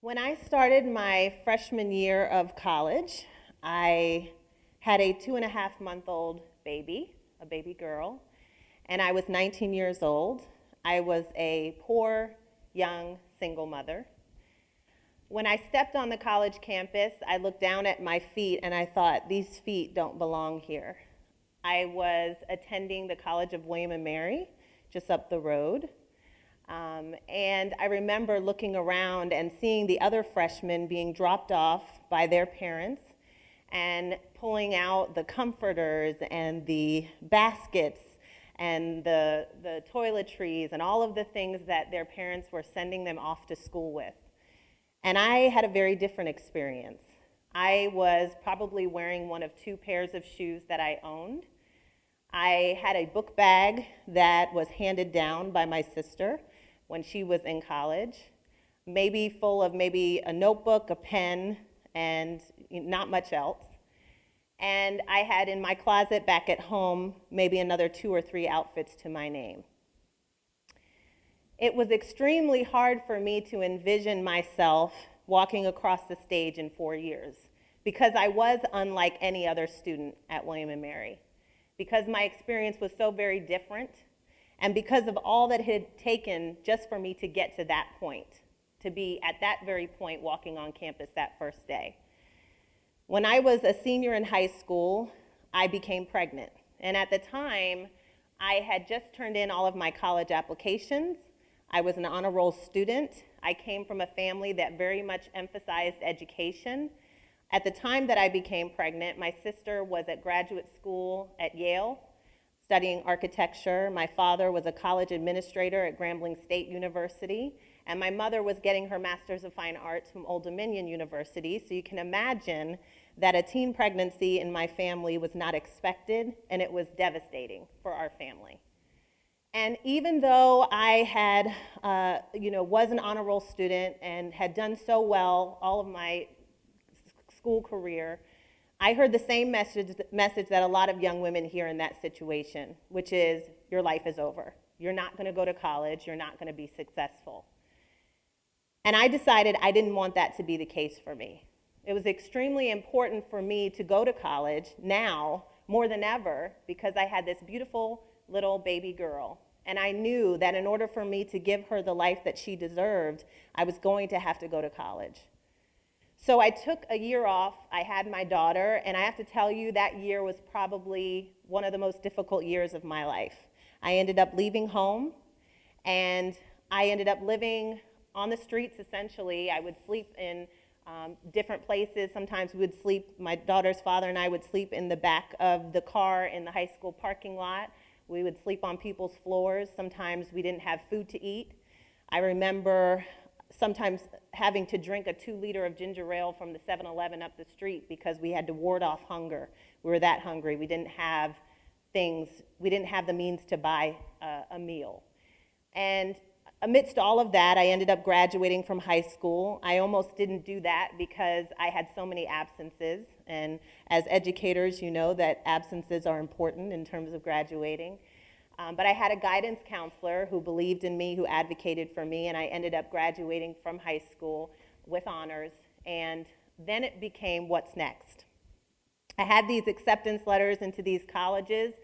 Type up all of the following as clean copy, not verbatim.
When I started my freshman year of college, I had a 2.5-month-old baby, a baby girl, and I was 19 years old. I was a poor, young, single mother. When I stepped on the college campus, I looked down at my feet and I thought, these feet don't belong here. I was attending the College of William and Mary, just up the road. And I remember looking around and seeing the other freshmen being dropped off by their parents and pulling out the comforters and the baskets and the toiletries and all of the things that their parents were sending them off to school with. And I had a very different experience. I was probably wearing one of 2 pairs of shoes that I owned. I had a book bag that was handed down by my sister when she was in college, maybe full of maybe a notebook, a pen, and not much else. And I had in my closet back at home maybe another 2 or 3 outfits to my name. It was extremely hard for me to envision myself walking across the stage in 4 years because I was unlike any other student at William & Mary, because my experience was so very different, and because of all that it had taken just for me to get to that point, to be at that very point walking on campus that first day. When I was a senior in high school, I became pregnant. And at the time, I had just turned in all of my college applications. I was an honor roll student. I came from a family that very much emphasized education. At the time that I became pregnant, my sister was at graduate school at Yale, studying architecture. My father was a college administrator at Grambling State University, and my mother was getting her Master's of Fine Arts from Old Dominion University. So you can imagine that a teen pregnancy in my family was not expected, and it was devastating for our family. And even though I had, was an honor roll student and had done so well all of my school career, I heard the same message that a lot of young women hear in that situation, which is, your life is over. You're not going to go to college. You're not going to be successful. And I decided I didn't want that to be the case for me. It was extremely important for me to go to college now, more than ever, because I had this beautiful little baby girl. And I knew that in order for me to give her the life that she deserved, I was going to have to go to college. So I took a year off. I had my daughter, and I have to tell you that year was probably one of the most difficult years of my life. I ended up leaving home, and I ended up living on the streets, essentially. I would sleep in different places. Sometimes we would sleep, my daughter's father and I would sleep in the back of the car in the high school parking lot. We would sleep on people's floors. Sometimes we didn't have food to eat. I remember sometimes having to drink a 2-liter of ginger ale from the 7-Eleven up the street because we had to ward off hunger. We were that hungry. We didn't have the means to buy a meal. And amidst all of that, I ended up graduating from high school. I almost didn't do that because I had so many absences. And as educators, you know that absences are important in terms of graduating. But I had a guidance counselor who believed in me, who advocated for me, and I ended up graduating from high school with honors. And then it became, what's next? I had these acceptance letters into these colleges,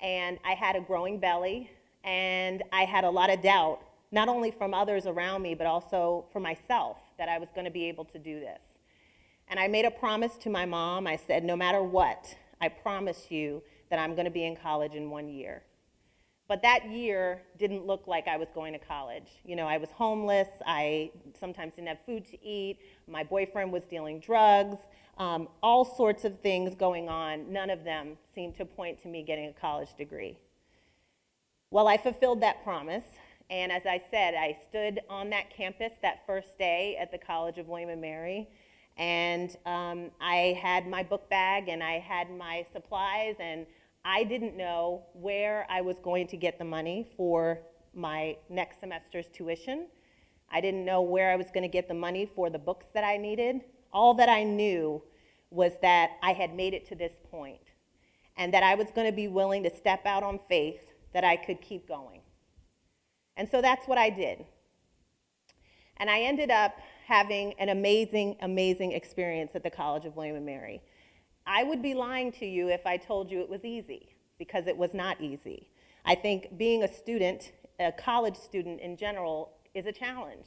and I had a growing belly, and I had a lot of doubt, not only from others around me, but also for myself, that I was going to be able to do this. And I made a promise to my mom. I said, no matter what, I promise you that I'm going to be in college in 1 year. But that year didn't look like I was going to college. You know, I was homeless. I sometimes didn't have food to eat. My boyfriend was dealing drugs. All sorts of things going on. None of them seemed to point to me getting a college degree. Well, I fulfilled that promise. And as I said, I stood on that campus that first day at the College of William & Mary. And I had my book bag and I had my supplies, and I didn't know where I was going to get the money for my next semester's tuition. I didn't know where I was going to get the money for the books that I needed. All that I knew was that I had made it to this point, and that I was going to be willing to step out on faith that I could keep going. And so that's what I did. And I ended up having an amazing, amazing experience at the College of William & Mary. I would be lying to you if I told you it was easy, because it was not easy. I think being a student, a college student in general, is a challenge.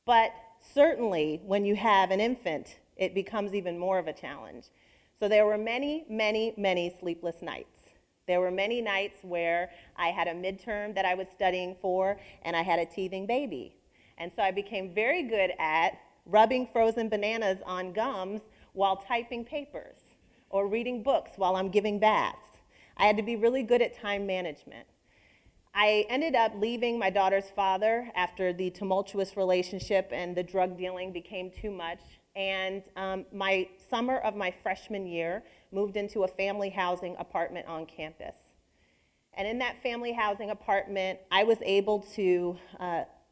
But certainly when you have an infant, it becomes even more of a challenge. So there were many, many, many sleepless nights. There were many nights where I had a midterm that I was studying for, and I had a teething baby. And so I became very good at rubbing frozen bananas on gums while typing papers, or reading books while I'm giving baths. I had to be really good at time management. I ended up leaving my daughter's father after the tumultuous relationship and the drug dealing became too much. And my summer of my freshman year, moved into a family housing apartment on campus. And in that family housing apartment, I was able to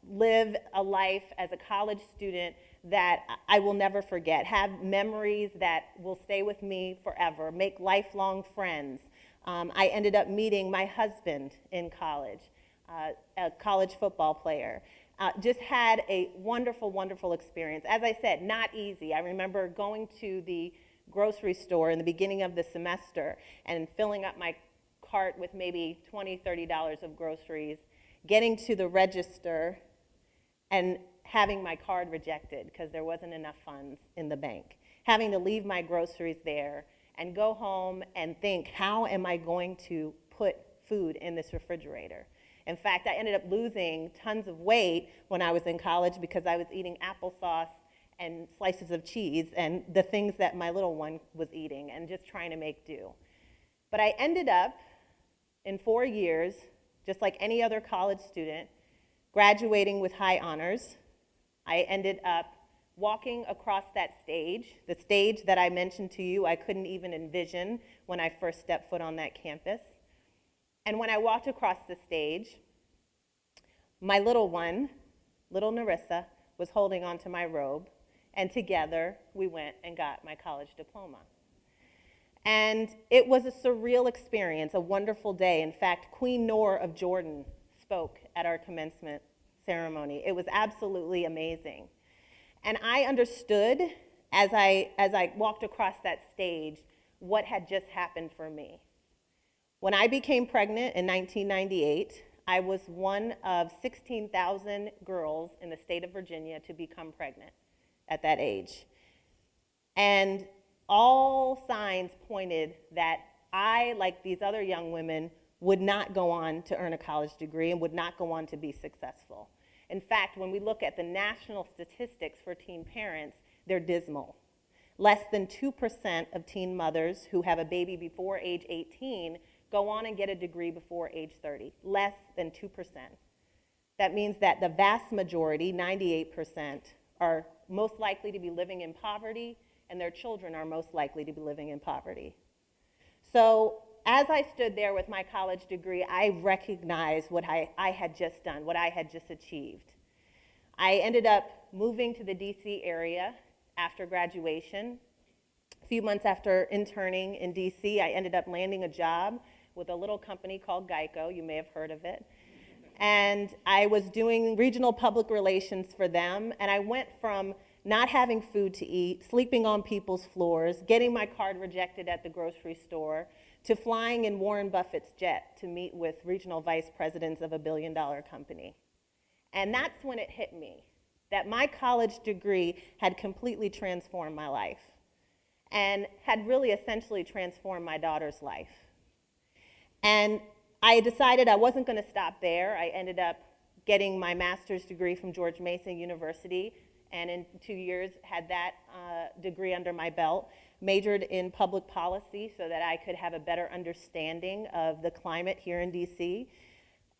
live a life as a college student that I will never forget, have memories that will stay with me forever, make lifelong friends. I ended up meeting my husband in college, a college football player. Just had a wonderful, wonderful experience. As I said, not easy. I remember going to the grocery store in the beginning of the semester and filling up my cart with maybe $20, $30 of groceries, getting to the register and having my card rejected because there wasn't enough funds in the bank, having to leave my groceries there and go home and think, how am I going to put food in this refrigerator? In fact, I ended up losing tons of weight when I was in college because I was eating applesauce and slices of cheese and the things that my little one was eating and just trying to make do. But I ended up, in 4 years, just like any other college student, graduating with high honors. I ended up walking across that stage, the stage that I mentioned to you I couldn't even envision when I first stepped foot on that campus. And when I walked across the stage, my little one, little Narissa, was holding onto my robe, and together we went and got my college diploma. And it was a surreal experience, a wonderful day. In fact, Queen Noor of Jordan spoke at our commencement ceremony. It was absolutely amazing. And I understood as I walked across that stage what had just happened for me. When I became pregnant in 1998, I was one of 16,000 girls in the state of Virginia to become pregnant at that age. And all signs pointed that I, like these other young women, would not go on to earn a college degree and would not go on to be successful. In fact, when we look at the national statistics for teen parents, they're dismal. Less than 2% of teen mothers who have a baby before age 18 go on and get a degree before age 30. Less than 2%. That means that the vast majority, 98%, are most likely to be living in poverty, and their children are most likely to be living in poverty. So as I stood there with my college degree, I recognized what I had just done, what I had just achieved. I ended up moving to the DC area after graduation. A few months after interning in DC, I ended up landing a job with a little company called Geico. You may have heard of it. And I was doing regional public relations for them, and I went from not having food to eat, sleeping on people's floors, getting my card rejected at the grocery store, to flying in Warren Buffett's jet to meet with regional vice presidents of a billion-dollar company. And that's when it hit me, that my college degree had completely transformed my life and had really essentially transformed my daughter's life. And I decided I wasn't going to stop there. I ended up getting my master's degree from George Mason University, and in 2 years had that degree under my belt. Majored in public policy so that I could have a better understanding of the climate here in DC.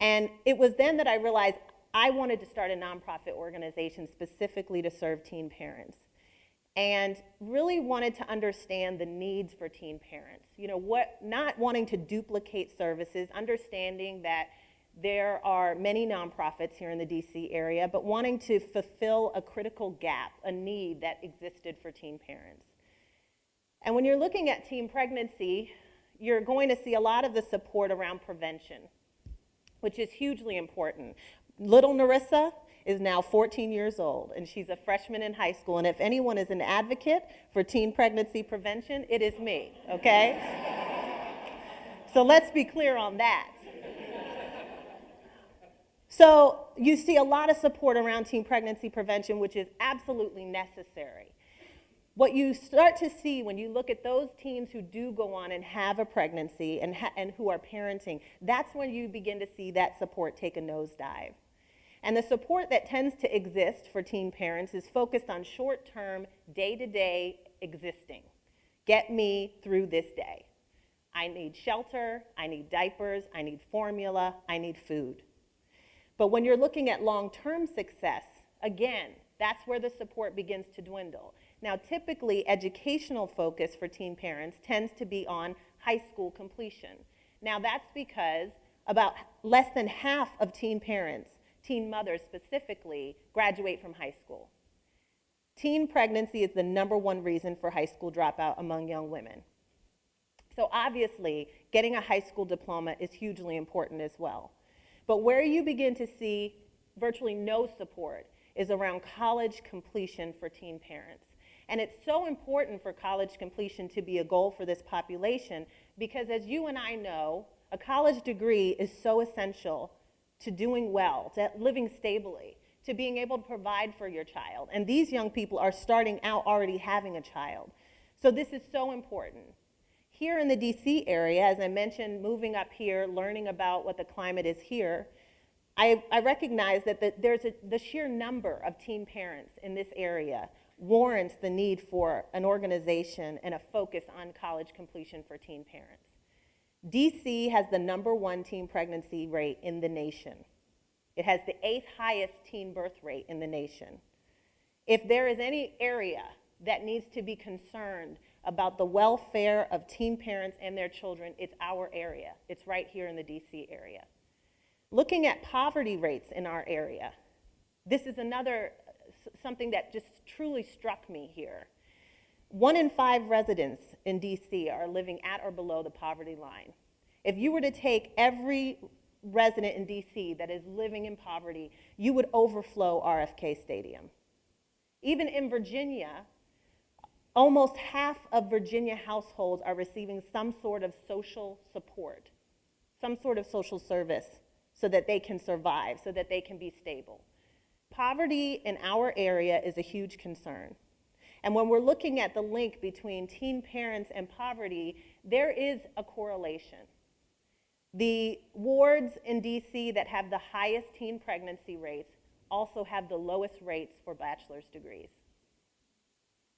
And it was then that I realized I wanted to start a nonprofit organization specifically to serve teen parents, and really wanted to understand the needs for teen parents. You know, not wanting to duplicate services, understanding that there are many nonprofits here in the DC area, but wanting to fulfill a critical gap, a need that existed for teen parents. And when you're looking at teen pregnancy, you're going to see a lot of the support around prevention, which is hugely important. Little Narissa is now 14 years old, and she's a freshman in high school. And if anyone is an advocate for teen pregnancy prevention, it is me, okay? So let's be clear on that. So you see a lot of support around teen pregnancy prevention, which is absolutely necessary. What you start to see when you look at those teens who do go on and have a pregnancy and who are parenting, that's when you begin to see that support take a nosedive. And the support that tends to exist for teen parents is focused on short-term, day-to-day existing. Get me through this day. I need shelter, I need diapers, I need formula, I need food. But when you're looking at long-term success, again, that's where the support begins to dwindle. Now, typically, educational focus for teen parents tends to be on high school completion. Now, that's because about less than half of teen parents, teen mothers specifically, graduate from high school. Teen pregnancy is the #1 reason for high school dropout among young women. So obviously, getting a high school diploma is hugely important as well. But where you begin to see virtually no support is around college completion for teen parents. And it's so important for college completion to be a goal for this population because, as you and I know, a college degree is so essential to doing well, to living stably, to being able to provide for your child. And these young people are starting out already having a child. So this is so important. Here in the DC area, as I mentioned, moving up here, learning about what the climate is here, I recognize that the sheer number of teen parents in this area warrants the need for an organization and a focus on college completion for teen parents. DC has the #1 teen pregnancy rate in the nation. It has the 8th highest teen birth rate in the nation. If there is any area that needs to be concerned about the welfare of teen parents and their children, it's our area. It's right here in the DC area. Looking at poverty rates in our area, this is something that just truly struck me here. 1 in 5 residents in DC are living at or below the poverty line. If you were to take every resident in DC that is living in poverty, you would overflow RFK Stadium. Even in Virginia, almost half of Virginia households are receiving some sort of social support, some sort of social service so that they can survive, so that they can be stable. Poverty in our area is a huge concern. And when we're looking at the link between teen parents and poverty, there is a correlation. The wards in DC that have the highest teen pregnancy rates also have the lowest rates for bachelor's degrees.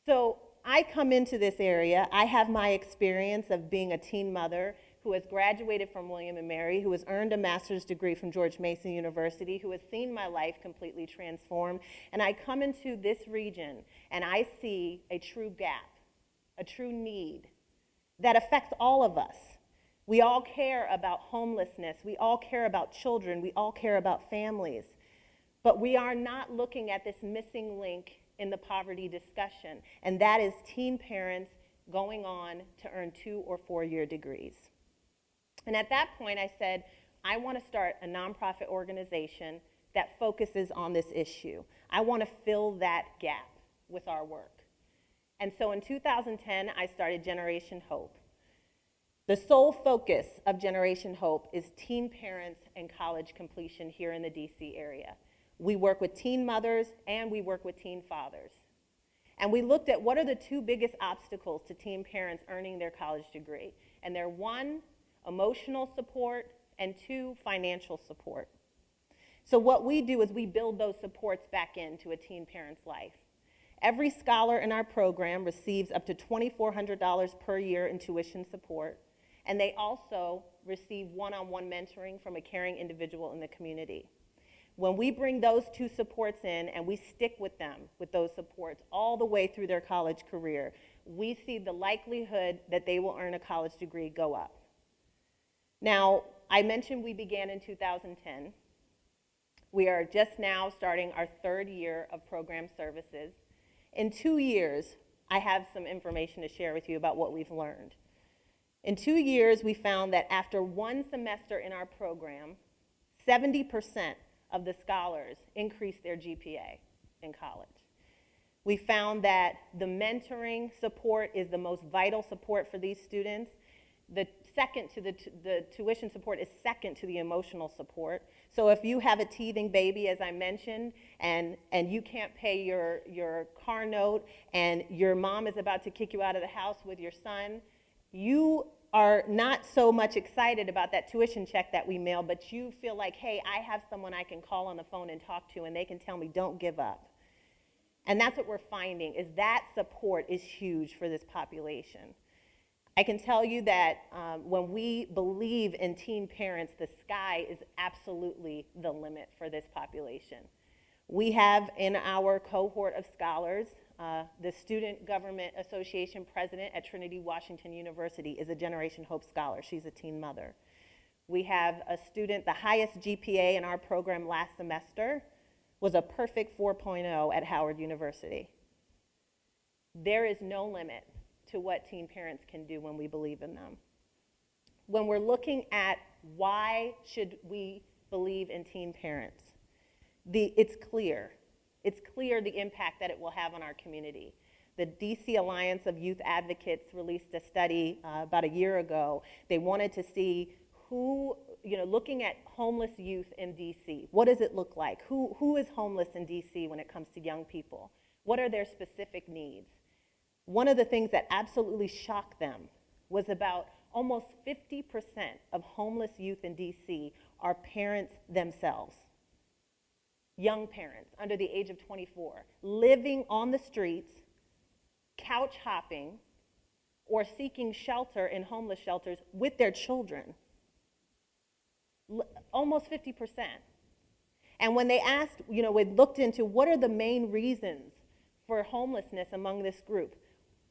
So I come into this area, I have my experience of being a teen mother who has graduated from William & Mary, who has earned a master's degree from George Mason University, who has seen my life completely transformed. And I come into this region and I see a true gap, a true need that affects all of us. We all care about homelessness, we all care about children, we all care about families. But we are not looking at this missing link in the poverty discussion, and that is teen parents going on to earn 2- or 4-year degrees. And at that point, I said, I want to start a nonprofit organization that focuses on this issue. I want to fill that gap with our work. And so in 2010, I started Generation Hope. The sole focus of Generation Hope is teen parents and college completion here in the DC area. We work with teen mothers and we work with teen fathers. And we looked at what are the 2 biggest obstacles to teen parents earning their college degree. And they're 1, emotional support, and 2, financial support. So what we do is we build those supports back into a teen parent's life. Every scholar in our program receives up to $2,400 per year in tuition support, and they also receive one-on-one mentoring from a caring individual in the community. When we bring those 2 supports in and we stick with them with those supports all the way through their college career, we see the likelihood that they will earn a college degree go up. Now, I mentioned we began in 2010. We are just now starting our 3rd year of program services. In 2 years, I have some information to share with you about what we've learned. In 2 years, we found that after 1 semester in our program, 70% of the scholars increased their GPA in college. We found that the mentoring support is the most vital support for these students. The second to the tuition support is second to the emotional support. So if you have a teething baby, as I mentioned, and you can't pay your car note, and your mom is about to kick you out of the house with your son, you are not so much excited about that tuition check that we mail, but you feel like, hey, I have someone I can call on the phone and talk to, and they can tell me, don't give up. And that's what we're finding, is that support is huge for this population. I can tell you that when we believe in teen parents, the sky is absolutely the limit for this population. We have in our cohort of scholars, the Student Government Association president at Trinity Washington University is a Generation Hope Scholar. She's a teen mother. We have a student, the highest GPA in our program last semester was a perfect 4.0 at Howard University. There is no limit to what teen parents can do when we believe in them. When we're looking at why should we believe in teen parents, it's clear. It's clear the impact that it will have on our community. The DC Alliance of Youth Advocates released a study about a year ago. They wanted to see who, looking at homeless youth in DC, what does it look like? Who is homeless in DC when it comes to young people? What are their specific needs? One of the things that absolutely shocked them was about almost 50% of homeless youth in DC are parents themselves. Young parents under the age of 24, living on the streets, couch hopping, or seeking shelter in homeless shelters with their children. Almost 50%. And when they asked, we looked into what are the main reasons for homelessness among this group,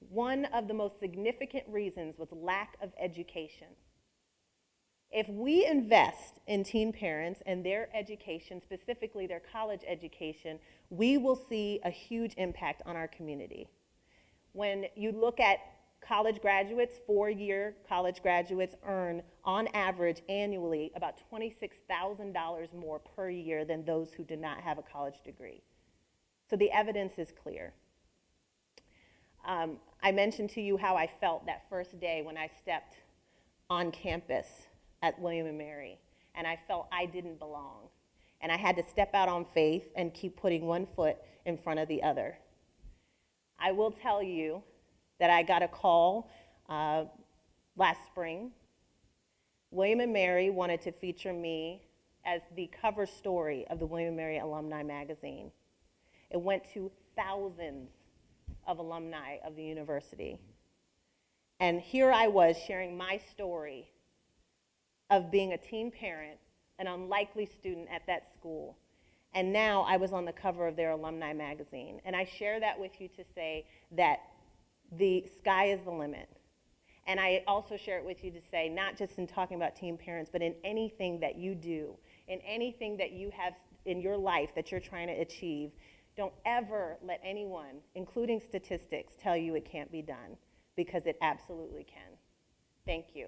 one of the most significant reasons was lack of education. If we invest in teen parents and their education, specifically their college education, we will see a huge impact on our community. When you look at college graduates, four-year college graduates earn, on average, annually, about $26,000 more per year than those who do not have a college degree. So the evidence is clear. I mentioned to you how I felt that first day when I stepped on campus at William & Mary, and I felt I didn't belong. And I had to step out on faith and keep putting one foot in front of the other. I will tell you that I got a call last spring. William & Mary wanted to feature me as the cover story of the William & Mary Alumni Magazine. It went to thousands of alumni of the university. And here I was sharing my story of being a teen parent, an unlikely student at that school. And now I was on the cover of their alumni magazine. And I share that with you to say that the sky is the limit. And I also share it with you to say, not just in talking about teen parents, but in anything that you do, in anything that you have in your life that you're trying to achieve, don't ever let anyone, including statistics, tell you it can't be done, because it absolutely can. Thank you.